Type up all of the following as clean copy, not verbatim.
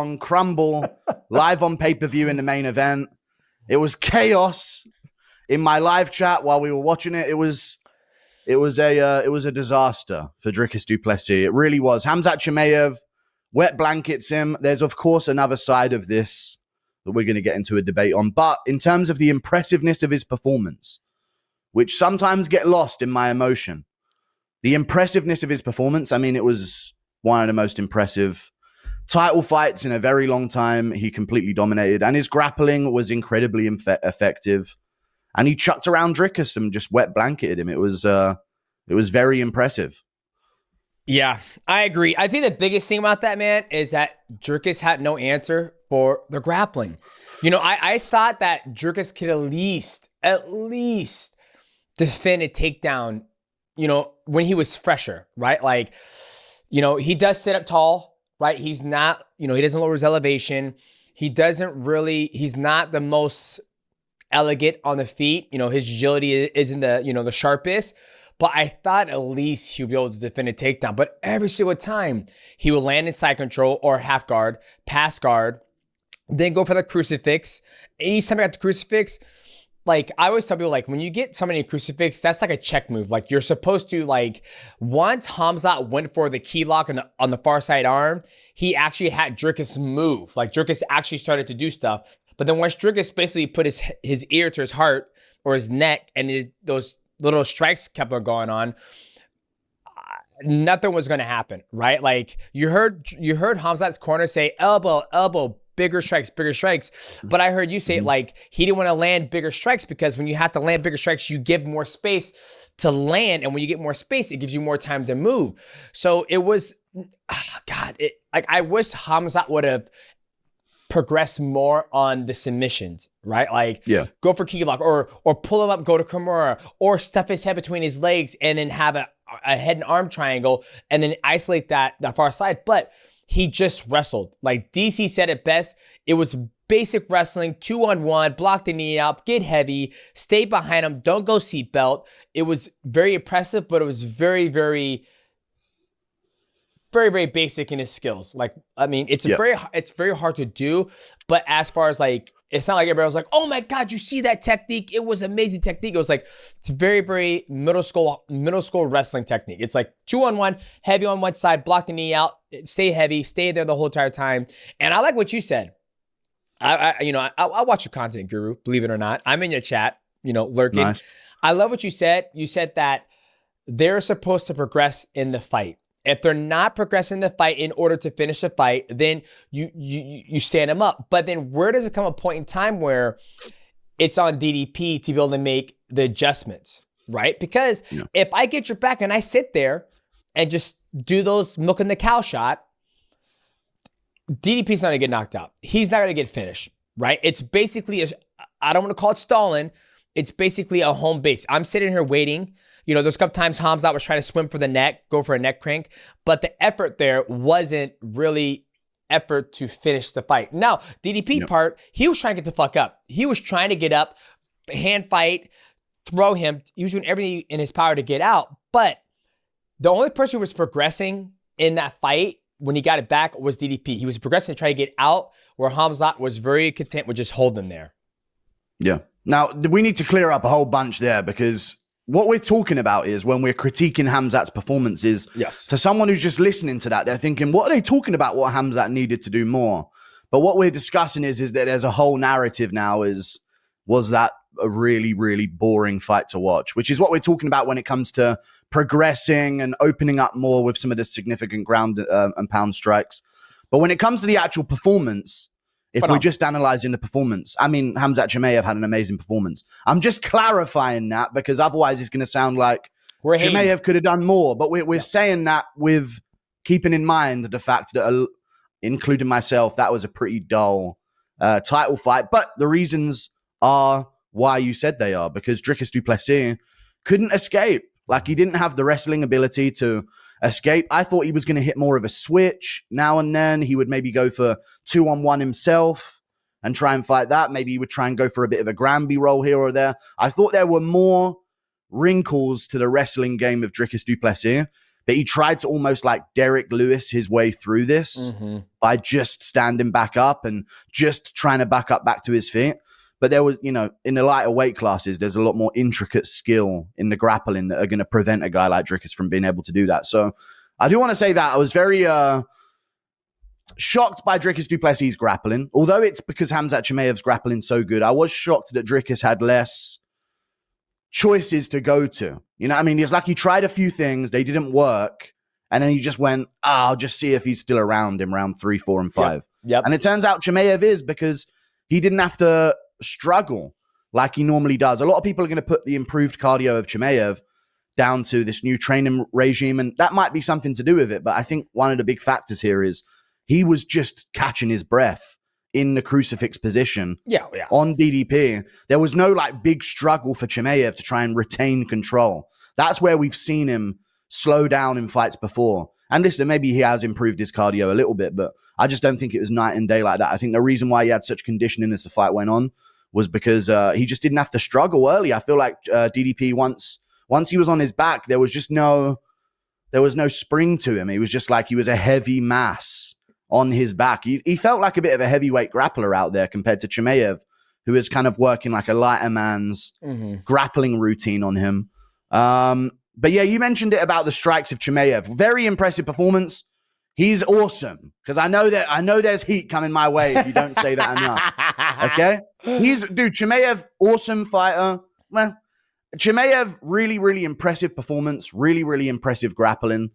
long, crumble, live on pay-per-view in the main event. It was chaos in my live chat while we were watching it. It was a disaster for Dricus du Plessis. It really was. Khamzat Chimaev wet blankets him. There's, of course, another side of this that we're going to get into a debate on. But in terms of the impressiveness of his performance, which sometimes get lost in my emotion, the impressiveness of his performance, I mean, it was one of the most impressive title fights in a very long time. He completely dominated, and his grappling was incredibly effective. And he chucked around Dricus and just wet blanketed him. It was very impressive. Yeah, I agree. I think the biggest thing about that, man, is that Dricus had no answer for the grappling. You know, I thought that Dricus could at least defend a takedown, you know, when he was fresher, right? Like, you know, he does sit up tall, right? He's not, you know, he doesn't lower his elevation. He's not the most elegant on the feet. You know, his agility isn't the sharpest. But I thought at least he would be able to defend a takedown. But every single time, he would land in side control or half guard, pass guard, then go for the crucifix. Anytime I got the crucifix, like I always tell people, like when you get somebody in a crucifix, that's like a check move. Like you're supposed to, like, once Khamzat went for the key lock on the far side arm, he actually had Dricus move. Like Dricus actually started to do stuff. But then once Dricus basically put his ear to his heart or his neck, and those little strikes kept on going on, nothing was going to happen, right? Like you heard Khamzat's corner say elbow, bigger strikes. But I heard you say like he didn't want to land bigger strikes because when you have to land bigger strikes, you give more space to land, and when you get more space, it gives you more time to move. So it was, like I wish Khamzat would have progress more on the submissions, right? Like go for key lock or pull him up, go to Kimura, or stuff his head between his legs and then have a head and arm triangle and then isolate that far side. But he just wrestled. Like DC said it best. It was basic wrestling, 2-on-1, block the knee out, get heavy, stay behind him, don't go seatbelt. It was very impressive, but it was very, very, very, very basic in his skills. Like, I mean, it's very hard to do, but as far as like, it's not like everybody was like, oh my God, you see that technique? It was amazing technique. It was like, it's very, very middle school wrestling technique. It's like 2-on-1, heavy on one side, block the knee out, stay heavy, stay there the whole entire time. And I like what you said. I watch your content, Guru, believe it or not. I'm in your chat, lurking. Nice. I love what you said. You said that they're supposed to progress in the fight. If they're not progressing the fight in order to finish the fight, then you stand them up. But then where does it come a point in time where it's on DDP to be able to make the adjustments, right? Because if I get your back and I sit there and just do those milking the cow shot, DDP's not going to get knocked out. He's not going to get finished, right? It's basically, I don't want to call it stalling. It's basically a home base. I'm sitting here waiting. There's a couple times Khamzat was trying to swim for the neck, go for a neck crank, but the effort there wasn't really effort to finish the fight. Now, DDP part, he was trying to get the fuck up. He was trying to get up, hand fight, throw him. He was doing everything in his power to get out, but the only person who was progressing in that fight when he got it back was DDP. He was progressing to try to get out, where Khamzat was very content with just holding him there. Yeah. Now, we need to clear up a whole bunch there, because what we're talking about is when we're critiquing Khamzat's performances, to someone who's just listening to that, they're thinking, what are they talking about what Khamzat needed to do more? But what we're discussing is that there's a whole narrative now was that a really, really boring fight to watch, which is what we're talking about when it comes to progressing and opening up more with some of the significant ground and pound strikes. But when it comes to the actual performance, if we're just analyzing the performance, I mean, Khamzat Chimaev had an amazing performance. I'm just clarifying that because otherwise it's going to sound like Chimaev could have done more. But we're saying that with keeping in mind the fact that, including myself, that was a pretty dull title fight. But the reasons are why you said they are, because Dricus du Plessis couldn't escape. Like, he didn't have the wrestling ability to escape. I thought he was going to hit more of a switch now and then. He would maybe go for 2-on-1 himself and try and fight that. Maybe he would try and go for a bit of a Granby roll here or there. I thought there were more wrinkles to the wrestling game of Dricus du Plessis, but he tried to almost like Derek Lewis his way through this by just standing back up and just trying to back to his feet. But there was, in the lighter weight classes, there's a lot more intricate skill in the grappling that are going to prevent a guy like Dricus from being able to do that. So I do want to say that I was very shocked by Dricus du Plessis' grappling. Although it's because Khamzat Chimaev's grappling so good, I was shocked that Dricus had less choices to go to. You know what I mean? It's like he tried a few things, they didn't work, and then he just went, I'll just see if he's still around in round 3, 4, and 5. Yep. And it turns out Chimaev is, because he didn't have to struggle like he normally does. A lot of people are going to put the improved cardio of Chimaev down to this new training regime, and that might be something to do with it. But I think one of the big factors here is he was just catching his breath in the crucifix position on DDP. There was no like big struggle for Chimaev to try and retain control. That's where we've seen him slow down in fights before. And listen, maybe he has improved his cardio a little bit, but I just don't think it was night and day like that. I think the reason why he had such conditioning as the fight went on was because he just didn't have to struggle early. I feel like DDP, once he was on his back, there was no spring to him. He was just like, he was a heavy mass on his back. He felt like a bit of a heavyweight grappler out there compared to Chimaev, who is kind of working like a lighter man's grappling routine on him. But yeah, you mentioned it about the strikes of Chimaev. Very impressive performance. He's awesome, because I know there's heat coming my way if you don't say that enough. Okay? Chimaev, awesome fighter. Well, Chimaev, really, really impressive performance. Really, really impressive grappling.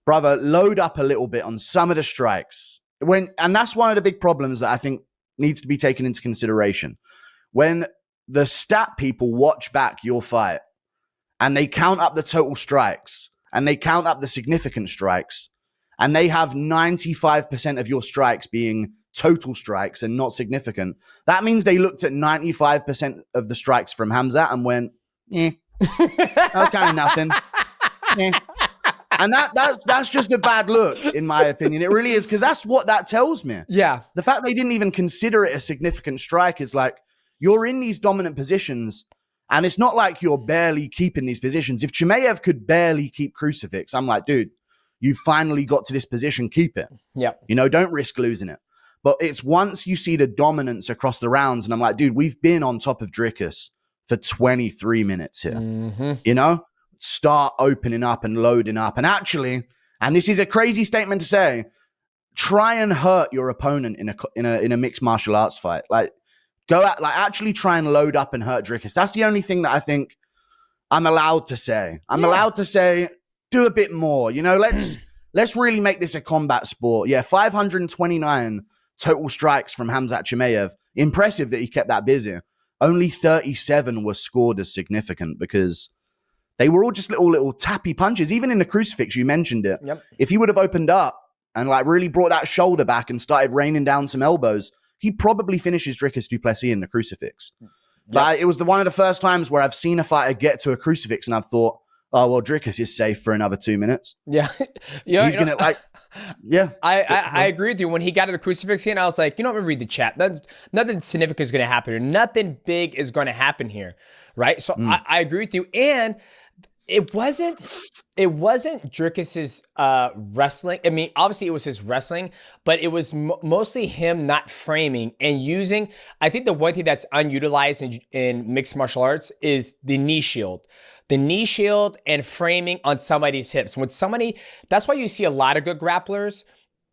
Brother, load up a little bit on some of the strikes. And that's one of the big problems that I think needs to be taken into consideration. When the stat people watch back your fight and they count up the total strikes and they count up the significant strikes, and they have 95% of your strikes being total strikes and not significant, that means they looked at 95% of the strikes from Khamzat and went, that's kind of nothing. And that's just a bad look, in my opinion. It really is, because that's what that tells me. Yeah. The fact they didn't even consider it a significant strike is like, you're in these dominant positions, and it's not like you're barely keeping these positions. If Chimaev could barely keep crucifix, I'm like, dude, you finally got to this position, keep it. Yeah. Don't risk losing it. But it's once you see the dominance across the rounds, and I'm like, dude, we've been on top of Dricus for 23 minutes here. Start opening up and loading up. And actually, and this is a crazy statement to say, try and hurt your opponent in a mixed martial arts fight. Like, go out, like actually try and load up and hurt Dricus. That's the only thing that I think I'm allowed to say. I'm allowed to say, do a bit more. Let's really make this a combat sport. Yeah, 529 total strikes from Khamzat Chimaev. Impressive that he kept that busy. Only 37 were scored as significant because they were all just little tappy punches. Even in the crucifix, you mentioned it. Yep. If he would have opened up and like really brought that shoulder back and started raining down some elbows, he probably finishes Dricus du Plessis in the crucifix. Yep. Like, it was one of the first times where I've seen a fighter get to a crucifix and I've thought, oh, well, Dricus is safe for another 2 minutes. Yeah. He's going to like, yeah. I agree with you. When he got to the crucifix here, I was like, I'm going to read the chat. Nothing significant is going to happen here. Nothing big is going to happen here. Right. So I agree with you. And it wasn't Dricus's wrestling. I mean, obviously it was his wrestling, but it was mostly him not framing and using. I think the one thing that's unutilized in mixed martial arts is the knee shield. The knee shield and framing on somebody's hips. That's why you see a lot of good grapplers.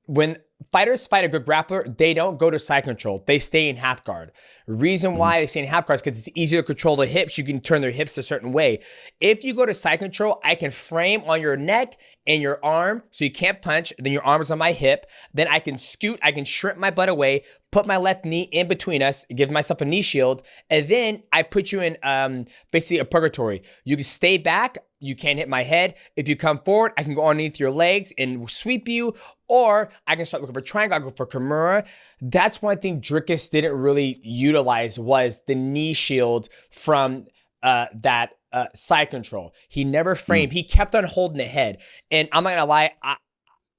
When fighters fight a good grappler, they don't go to side control. They stay in half guard. Reason why they stay in half guard is because it's easier to control the hips. You can turn their hips a certain way. If you go to side control, I can frame on your neck and your arm so you can't punch. Then your arm is on my hip. Then I can scoot. I can shrimp my butt away, put my left knee in between us, give myself a knee shield, and then I put you in basically a purgatory. You can stay back. You can't hit my head. If you come forward, I can go underneath your legs and sweep you, or I can start looking for triangle. I go for Kimura. That's one thing Dricus didn't really utilize, was the knee shield from that side control. He never framed. He kept on holding the head. And I'm not gonna lie,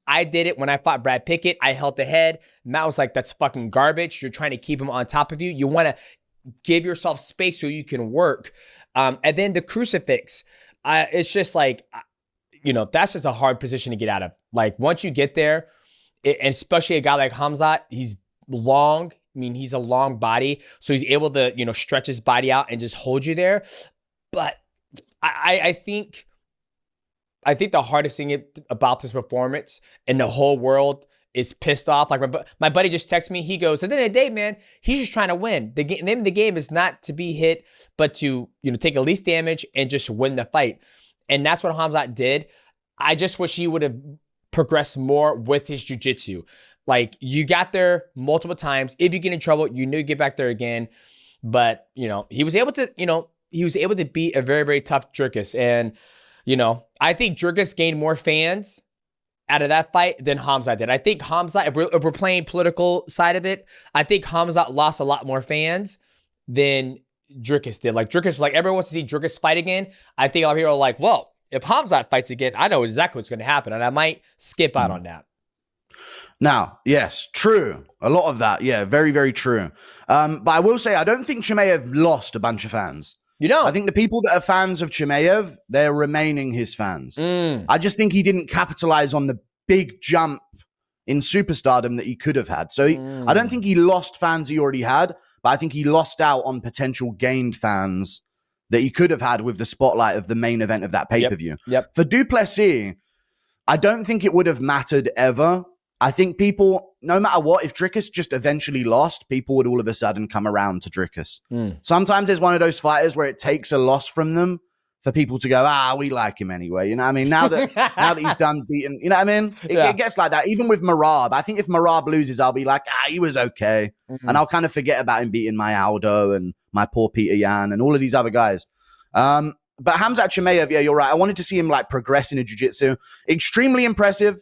I did it when I fought Brad Pickett. I held the head. Matt was like, that's fucking garbage. You're trying to keep him on top of you. You want to give yourself space so you can work. And then the crucifix. It's just like, that's just a hard position to get out of. Like once you get there, and especially a guy like Khamzat, he's long. I mean, he's a long body, so he's able to, stretch his body out and just hold you there. But I think the hardest thing about this performance and the whole world is pissed off. Like my buddy just texted me. He goes, at the end of the day, man, he's just trying to win. The name of the game is not to be hit, but to take the least damage and just win the fight. And that's what Khamzat did. I just wish he would have progressed more with his jiu-jitsu. Like you got there multiple times. If you get in trouble, you knew you get back there again. But he was able to beat a very, very tough Dricus. And I think Dricus gained more fans out of that fight than Khamzat did. I think Khamzat, if we're playing political side of it, I think Khamzat lost a lot more fans than Dricus did. Like Dricus, like everyone wants to see Dricus fight again. I think a lot of people are like, well, if Khamzat fights again, I know exactly what's going to happen, and I might skip out on that. Now, yes, true. A lot of that, yeah, very, very true. But I will say, I don't think Chimaev lost a bunch of fans. I think the people that are fans of Chimaev, they're remaining his fans. I just think he didn't capitalize on the big jump in superstardom that he could have had. So I don't think he lost fans he already had, but I think he lost out on potential gained fans that he could have had with the spotlight of the main event of that pay-per-view. Yep. For Du Plessis, I don't think it would have mattered ever. I think people, no matter what, if Dricus just eventually lost, people would all of a sudden come around to Dricus. Sometimes there's one of those fighters where it takes a loss from them for people to go, we like him anyway. You know what I mean? Now that he's done beating, you know what I mean? It gets like that. Even with Marab, I think if Marab loses, I'll be like, he was okay. And I'll kind of forget about him beating my Aldo and my poor Peter Yan and all of these other guys. But Khamzat Chimaev, yeah, you're right. I wanted to see him like progress in a jiu-jitsu. Extremely impressive.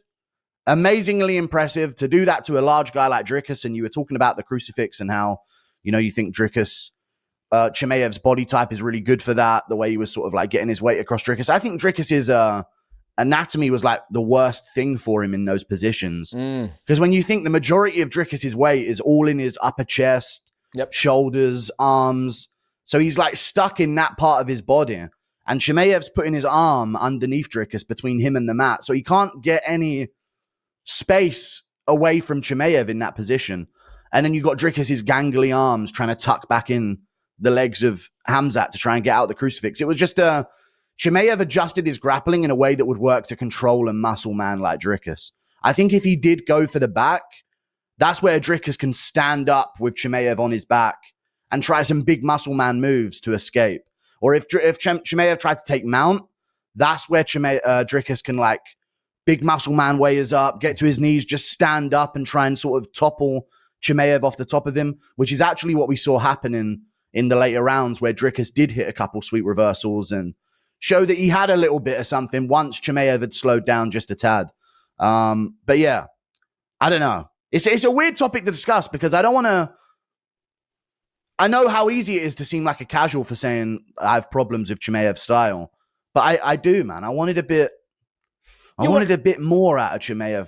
Amazingly impressive to do that to a large guy like Dricus. And you were talking about the crucifix and how, you think Dricus, Chimaev's body type is really good for that. The way he was sort of like getting his weight across Dricus. I think Dricus's anatomy was like the worst thing for him in those positions. Because when you think the majority of Dricus's weight is all in his upper chest, shoulders, arms. So he's like stuck in that part of his body. And Chimaev's putting his arm underneath Dricus between him and the mat. So he can't get any space away from Chimaev in that position. And then you got Dricus's gangly arms trying to tuck back in the legs of Khamzat to try and get out the crucifix. It was just Chimaev adjusted his grappling in a way that would work to control a muscle man like Dricus. I think if he did go for the back, that's where Dricus can stand up with Chimaev on his back and try some big muscle man moves to escape. Or if Chimaev tried to take mount, that's where Dricus can like big muscle man way is up, get to his knees, just stand up and try and sort of topple Chimaev off the top of him, which is actually what we saw happen in the later rounds where Dricus did hit a couple sweet reversals and show that he had a little bit of something once Chimaev had slowed down just a tad. But yeah, I don't know. It's a weird topic to discuss because I don't want to... I know how easy it is to seem like a casual for saying I have problems with Chimaev's style, but I do, man. I wanted a bit more out of Chimaev.